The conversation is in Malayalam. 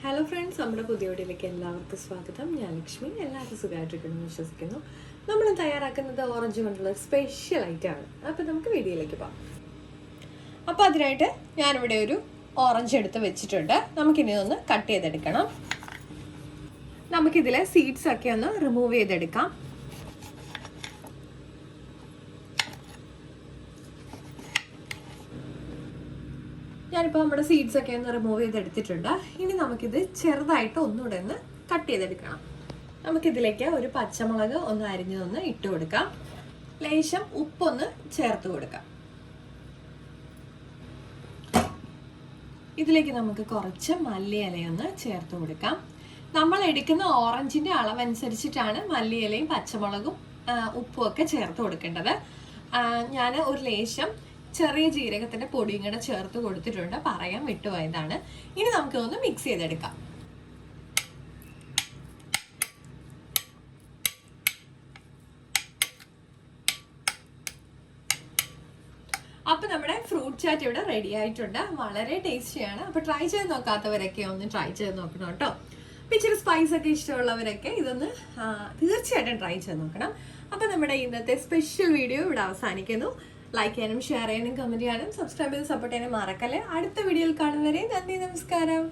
ഹലോ ഫ്രണ്ട്സ്, നമ്മുടെ പുതിയ വീഡിയോയിലേക്ക് എല്ലാവർക്കും സ്വാഗതം. ഞാൻ ലക്ഷ്മി. എല്ലാവർക്കും സുഖമായിട്ടിരിക്കുന്നു വിശ്വസിക്കുന്നു. നമ്മൾ തയ്യാറാക്കുന്നത് ഓറഞ്ച് കൊണ്ടുള്ള സ്പെഷ്യൽ ഐറ്റമാണ്. അപ്പോൾ നമുക്ക് വീഡിയോയിലേക്ക് പോകാം. അപ്പോൾ അതിനായിട്ട് ഞാനിവിടെ ഒരു ഓറഞ്ച് എടുത്ത് വെച്ചിട്ടുണ്ട്. നമുക്കിനി ഒന്ന് കട്ട് ചെയ്തെടുക്കണം. നമുക്കിതിലെ സീഡ്സ് ഒക്കെ ഒന്ന് റിമൂവ് ചെയ്തെടുക്കാം. ഞാനിപ്പോൾ നമ്മുടെ സീഡ്സ് ഒക്കെ ഒന്ന് റിമൂവ് ചെയ്തെടുത്തിട്ടുണ്ട്. ഇനി നമുക്കിത് ചെറുതായിട്ട് ഒന്നുകൂടെ ഒന്ന് കട്ട് ചെയ്തെടുക്കണം. നമുക്കിതിലേക്ക് ഒരു പച്ചമുളക് ഒന്ന് അരിഞ്ഞതൊന്ന് ഇട്ട് കൊടുക്കാം. ലേശം ഉപ്പൊന്ന് ചേർത്ത് കൊടുക്കാം. ഇതിലേക്ക് നമുക്ക് കുറച്ച് മല്ലിയിലയൊന്ന് ചേർത്ത് കൊടുക്കാം. നമ്മൾ എടുക്കുന്ന ഓറഞ്ചിന്റെ അളവനുസരിച്ചിട്ടാണ് മല്ലിയിലയും പച്ചമുളകും ഉപ്പും ഒക്കെ ചേർത്ത് കൊടുക്കേണ്ടത്. ഞാൻ ഒരു ലേശം ചെറിയ ജീരകത്തിന്റെ പൊടിയും കൂടെ ചേർത്ത് കൊടുത്തിട്ടുണ്ട്. പറയാൻ വിട്ടുപോയതാണ്. ഇനി നമുക്ക് ഒന്ന് മിക്സ് ചെയ്തെടുക്കാം. അപ്പൊ നമ്മുടെ ഫ്രൂട്ട് ചാറ്റ് ഇവിടെ റെഡി ആയിട്ടുണ്ട്. വളരെ ടേസ്റ്റിയാണ്. അപ്പൊ ട്രൈ ചെയ്ത് നോക്കാത്തവരൊക്കെ ഒന്ന് ട്രൈ ചെയ്ത് നോക്കണം കേട്ടോ. അപ്പൊ ഇച്ചിരി സ്പൈസ് ഒക്കെ ഇഷ്ടമുള്ളവരൊക്കെ ഇതൊന്ന് തീർച്ചയായിട്ടും ട്രൈ ചെയ്ത് നോക്കണം. അപ്പൊ നമ്മുടെ ഇന്നത്തെ സ്പെഷ്യൽ വീഡിയോ ഇവിടെ അവസാനിക്കുന്നു. ലൈക്ക് ചെയ്യാനും ഷെയർ ചെയ്യാനും കമന്റ് ചെയ്യാനും സബ്സ്ക്രൈബ് ചെയ്ത് സപ്പോർട്ട് ചെയ്യാനും മറക്കല്ലേ. അടുത്ത വീഡിയോയിൽ കാണുന്നവരെ നന്ദി, നമസ്കാരം.